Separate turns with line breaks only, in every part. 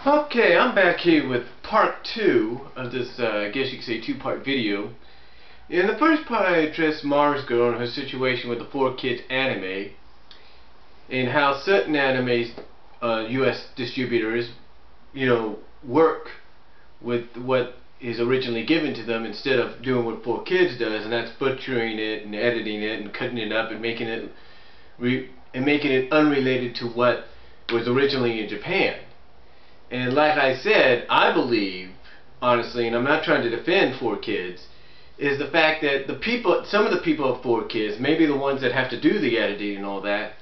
Okay, I'm back here with part 2 of this, I guess you could say, two-part video. In the first part, I addressed MarzGurl and her situation with the 4Kids anime, and how certain animes, U.S. distributors, work with what is originally given to them instead of doing what 4Kids does, and that's butchering it and editing it and cutting it up and making it unrelated to what was originally in Japan. And like I said, I believe, honestly, and I'm not trying to defend 4Kids, is the fact that some of the people of 4Kids, maybe the ones that have to do the editing and all that,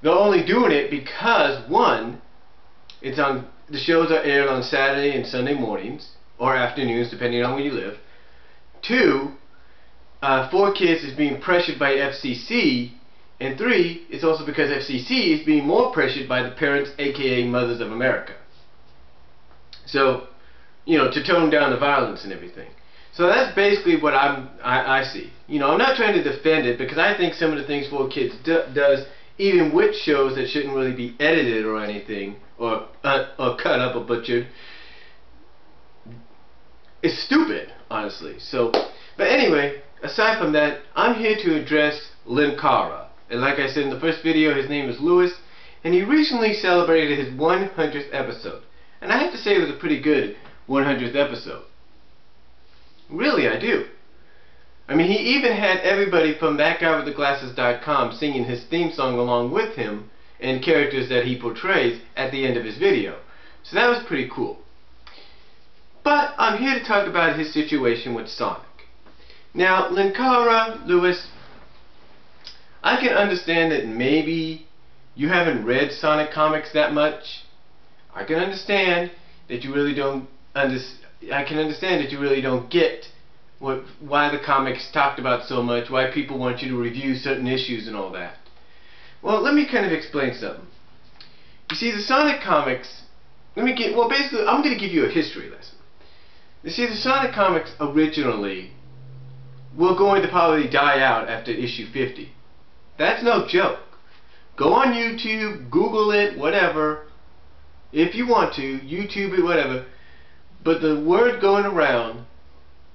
they're only doing it because, one, the shows are aired on Saturday and Sunday mornings, or afternoons, depending on where you live. Two, 4Kids is being pressured by FCC. And 3, it's also because FCC is being more pressured by the parents, aka Mothers of America. So, to tone down the violence and everything. So that's basically what I see. I'm not trying to defend it, because I think some of the things 4Kids does, even with shows that shouldn't really be edited or anything, or cut up or butchered, is stupid, honestly. So, but anyway, aside from that, I'm here to address Linkara. And like I said in the first video, his name is Lewis, and he recently celebrated his 100th episode. And I have to say it was a pretty good 100th episode. Really, I do. I mean, he even had everybody from ThatGuyWithTheGlasses.com singing his theme song along with him, and characters that he portrays at the end of his video. So that was pretty cool. But I'm here to talk about his situation with Sonic. Now, Linkara, Lewis, I can understand that maybe you haven't read Sonic comics that much. I can understand that you really don't get why the comics talked about so much, why people want you to review certain issues and all that. Well, let me kind of explain something. You see, the Sonic comics, basically, I'm going to give you a history lesson. You see, the Sonic comics originally were going to probably die out after issue 50. That's no joke. Go on YouTube, Google it, whatever. If you want to, YouTube it, whatever. But the word going around,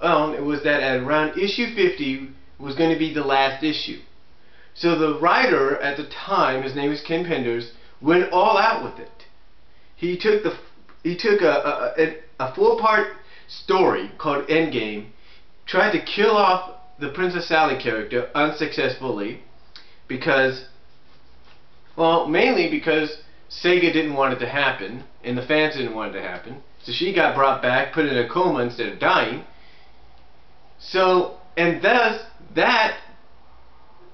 it was that at around issue 50 was going to be the last issue. So the writer at the time, his name is Ken Penders, went all out with it. He took a 4-part story called Endgame, tried to kill off the Princess Sally character unsuccessfully. Mainly because Sega didn't want it to happen, and the fans didn't want it to happen. So she got brought back, put in a coma instead of dying. So, and thus, that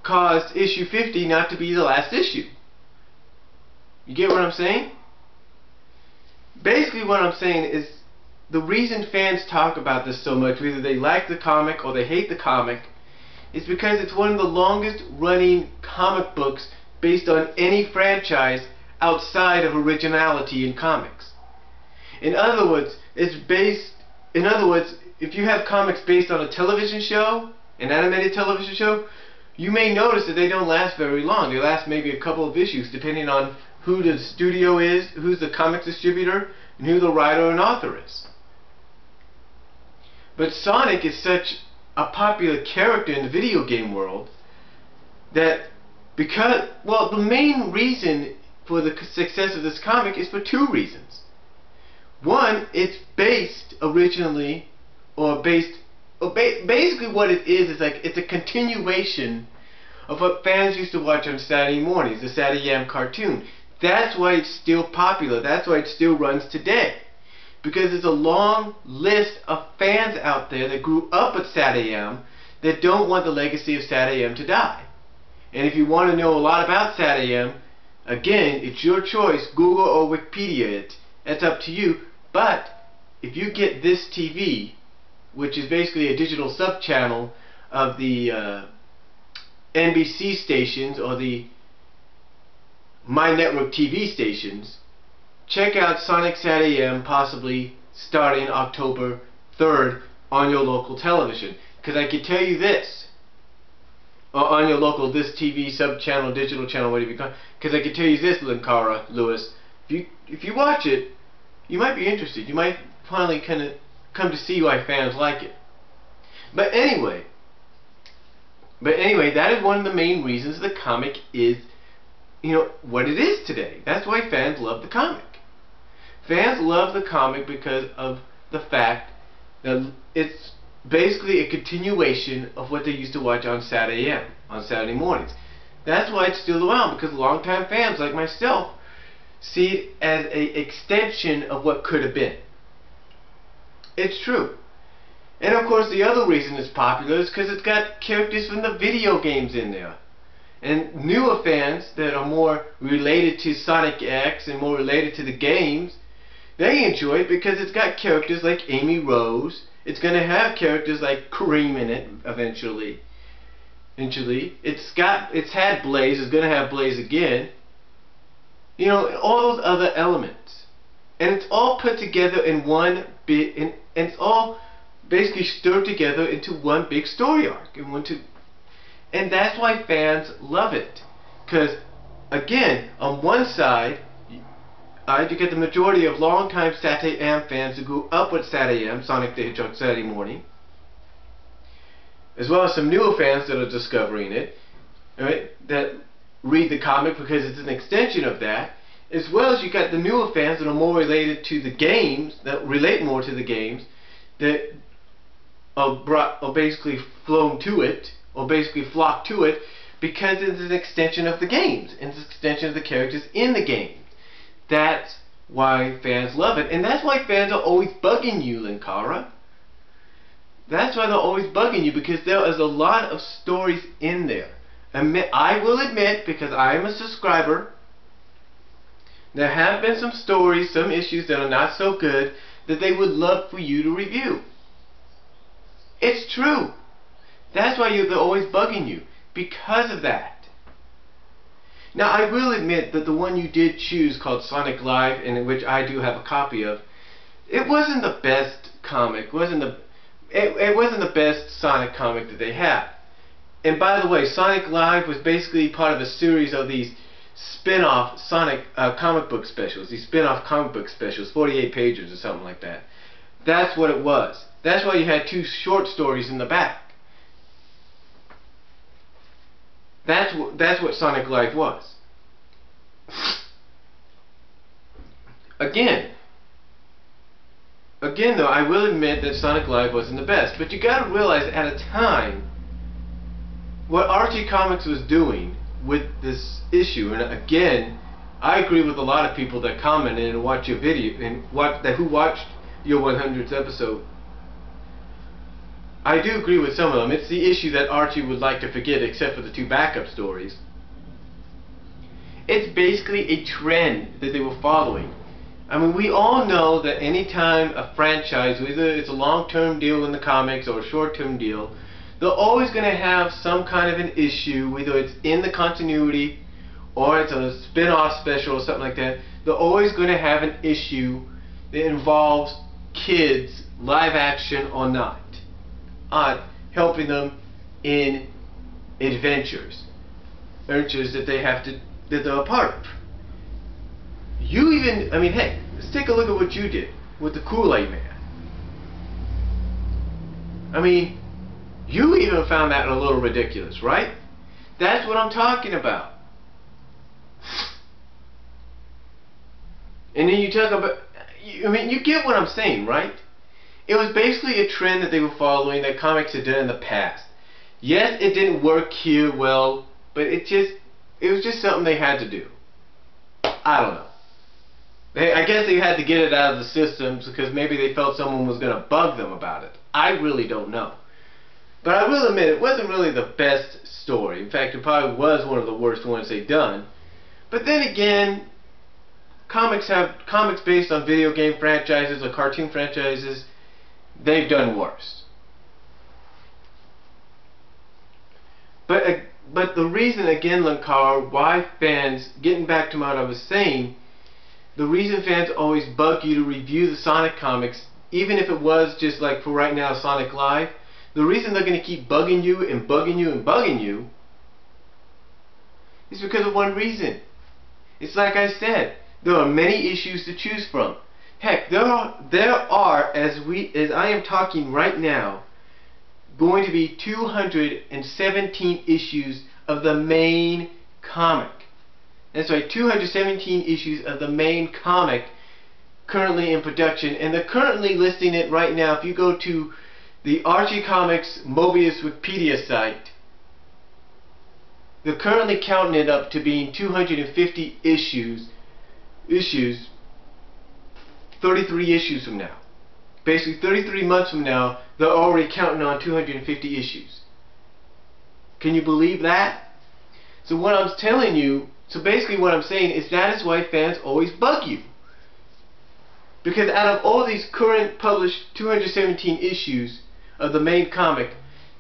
caused issue 50 not to be the last issue. You get what I'm saying? Basically what I'm saying is, the reason fans talk about this so much, whether they like the comic or they hate the comic, is because it's one of the longest running comic books based on any franchise outside of originality in comics. In other words, if you have comics based on a television show, an animated television show, you may notice that they don't last very long. They last maybe a couple of issues, depending on who the studio is, who's the comic distributor, and who the writer and author is. But Sonic is such a popular character in the video game world that the main reason for the success of this comic is for 2 reasons. One, it's based originally, basically what it is like it's a continuation of what fans used to watch on Saturday mornings, the Saturday AM cartoon. That's why it's still popular. That's why it still runs today. Because there's a long list of fans out there that grew up with Saturday AM that don't want the legacy of Saturday AM to die. And if you want to know a lot about Saturday AM, again, it's your choice. Google or Wikipedia it. That's up to you. But if you get this TV, which is basically a digital sub-channel of the NBC stations or the My Network TV stations, check out Sonic Saturday AM, possibly starting October 3rd on your local television. Because I can tell you this, or on your local this TV sub-channel, digital channel, whatever you call it. Because I can tell you this, Linkara, Lewis, if you watch it, you might be interested. You might finally kind of come to see why fans like it. But anyway, that is one of the main reasons the comic is, you know, what it is today. That's why fans love the comic. Fans love the comic because of the fact that it's basically a continuation of what they used to watch on Saturday mornings. That's why it's still around, because longtime fans like myself see it as an extension of what could have been. It's true. And of course the other reason it's popular is because it's got characters from the video games in there. And newer fans that are more related to Sonic X and more related to the games, they enjoy it because it's got characters like Amy Rose. It's going to have characters like Kareem in it eventually. It's had Blaze. It's going to have Blaze again. You know, all those other elements. And it's all put together in one bit, and it's all basically stirred together into one big story arc. And that's why fans love it. Because, again, on one side, you get the majority of longtime SatAM fans who grew up with SatAM, Sonic the Hedgehog Saturday Morning, as well as some newer fans that are discovering it, right, that read the comic because it's an extension of that, as well as you got the newer fans that are more related to the games, that relate more to the games, that are basically flown to it, or basically flock to it, because it's an extension of the games, and it's an extension of the characters in the games. That's why fans love it, and that's why fans are always bugging you, Linkara. That's why they're always bugging you, because there is a lot of stories in there. I will admit, because I am a subscriber, there have been some stories, some issues that are not so good, that they would love for you to review. It's true. That's why they're always bugging you, because of that. Now, I will admit that the one you did choose, called Sonic Live, and in which I do have a copy of, it wasn't the best comic. It wasn't the best Sonic comic that they have. And by the way, Sonic Live was basically part of a series of these spin-off Sonic comic book specials. These spin-off comic book specials, 48 pages or something like that. That's what it was. That's why you had 2 short stories in the back. That's what Sonic Live was. Again though, I will admit that Sonic Live wasn't the best, but you gotta realize at a time what Archie Comics was doing with this issue, and again, I agree with a lot of people that commented and watched your video, and who watched your 100th episode. I do agree with some of them. It's the issue that Archie would like to forget, except for the 2 backup stories. It's basically a trend that they were following. I mean, we all know that anytime a franchise, whether it's a long-term deal in the comics or a short-term deal, they're always going to have some kind of an issue, whether it's in the continuity or it's a spin-off special or something like that. They're always going to have an issue that involves kids, live action or not, helping them in adventures that they're a part of. Hey, let's take a look at what you did with the Kool-Aid Man. I mean, you even found that a little ridiculous, right? That's what I'm talking about. And then you talk about, you get what I'm saying, right? It was basically a trend that they were following that comics had done in the past. Yes, it didn't work here well, but it was just something they had to do. I don't know. I guess they had to get it out of the systems because maybe they felt someone was going to bug them about it. I really don't know. But I will admit, it wasn't really the best story. In fact, it probably was one of the worst ones they've done. But then again, comics based on video game franchises or cartoon franchises, they've done worse. But the reason, again, Linkara, why fans, getting back to what I was saying, the reason fans always bug you to review the Sonic comics, even if it was just like for right now Sonic Live, the reason they're going to keep bugging you and bugging you and bugging you is because of one reason. It's like I said, there are many issues to choose from. Heck, there are as I am talking right now, going to be 217 issues of the main comic. That's right, 217 issues of the main comic currently in production, and they're currently listing it right now. If you go to the Archie Comics Mobius Wikipedia site, they're currently counting it up to being 250 issues, 33 issues from now. Basically 33 months from now, they're already counting on 250 issues. Can you believe that? So what I'm telling you, so basically what I'm saying is that is why fans always bug you. Because out of all these current published 217 issues of the main comic,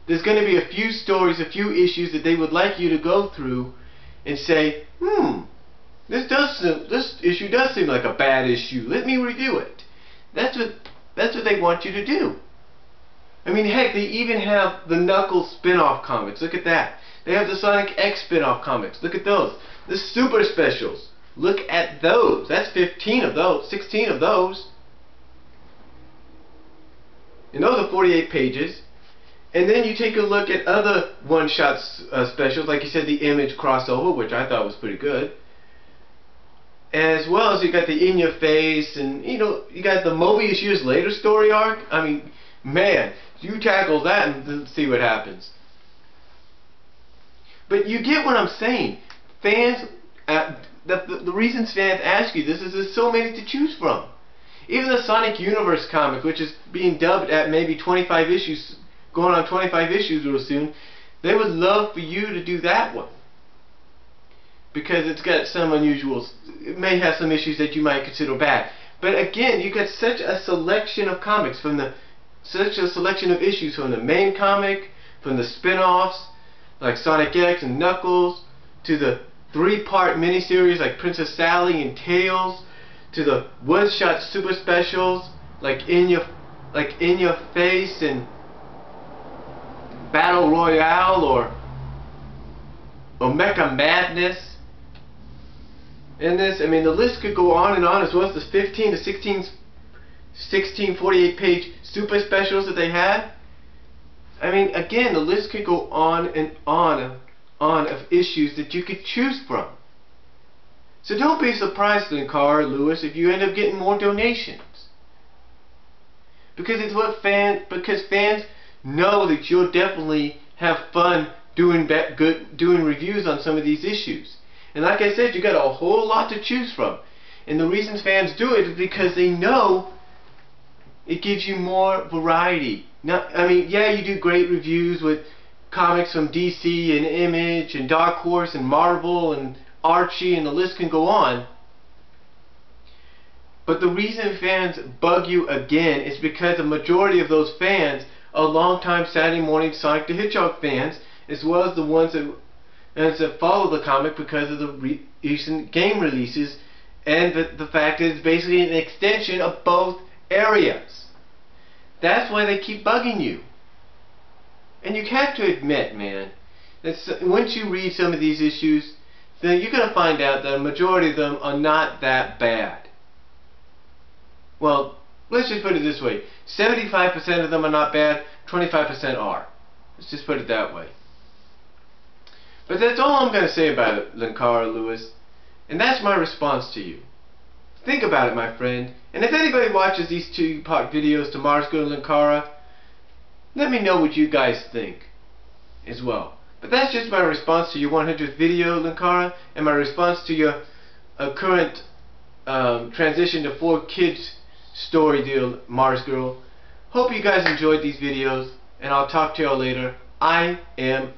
there's going to be a few stories, a few issues that they would like you to go through and say, this issue does seem like a bad issue. Let me review it. That's what they want you to do. I mean, heck, they even have the Knuckles spin-off comics. Look at that. They have the Sonic X spin-off comics. Look at those. The Super Specials. Look at those. That's 15 of those. 16 of those. And those are 48 pages. And then you take a look at other one-shot specials, like you said, the Image crossover, which I thought was pretty good. As well as you got the In Your Face, and you got the Mobius Years Later story arc. I mean, man, you tackle that and see what happens. But you get what I'm saying. Fans, the reasons fans ask you this is there's so many to choose from. Even the Sonic Universe comic, which is being dubbed at maybe 25 issues, going on 25 issues real soon, they would love for you to do that one. Because it's got some unusual, it may have some issues that you might consider bad. But again, you got such a selection of comics such a selection of issues from the main comic, from the spin-offs, like Sonic X and Knuckles, to the 3-part miniseries like Princess Sally and Tails, to the one-shot super specials like In Your Face and Battle Royale or Mecha Madness. In this, I mean, the list could go on and on, as well as the 15 to 16 48-page super specials that they had. I mean, again, the list could go on and on of issues that you could choose from. So don't be surprised, Linkara, Lewis, if you end up getting more donations. Because fans know that you'll definitely have fun doing reviews on some of these issues. And like I said, you got a whole lot to choose from. And the reasons fans do it is because they know it gives you more variety. Now, I mean, yeah, you do great reviews with comics from DC and Image and Dark Horse and Marvel and Archie, and the list can go on. But the reason fans bug you again is because the majority of those fans are longtime Saturday morning Sonic the Hedgehog fans, as well as the ones that follow the comic because of the recent game releases and the fact that it's basically an extension of both areas. That's why they keep bugging you. And you have to admit, man, that once you read some of these issues, then you're going to find out that a majority of them are not that bad. Well, let's just put it this way. 75% of them are not bad, 25% are. Let's just put it that way. But that's all I'm going to say about it, Linkara, Lewis. And that's my response to you. Think about it, my friend. And if anybody watches these 2-part videos to MarzGurl and Linkara, let me know what you guys think as well. But that's just my response to your 100th video, Linkara, and my response to your current transition to 4 kids story deal, MarzGurl. Hope you guys enjoyed these videos, and I'll talk to y'all later. I am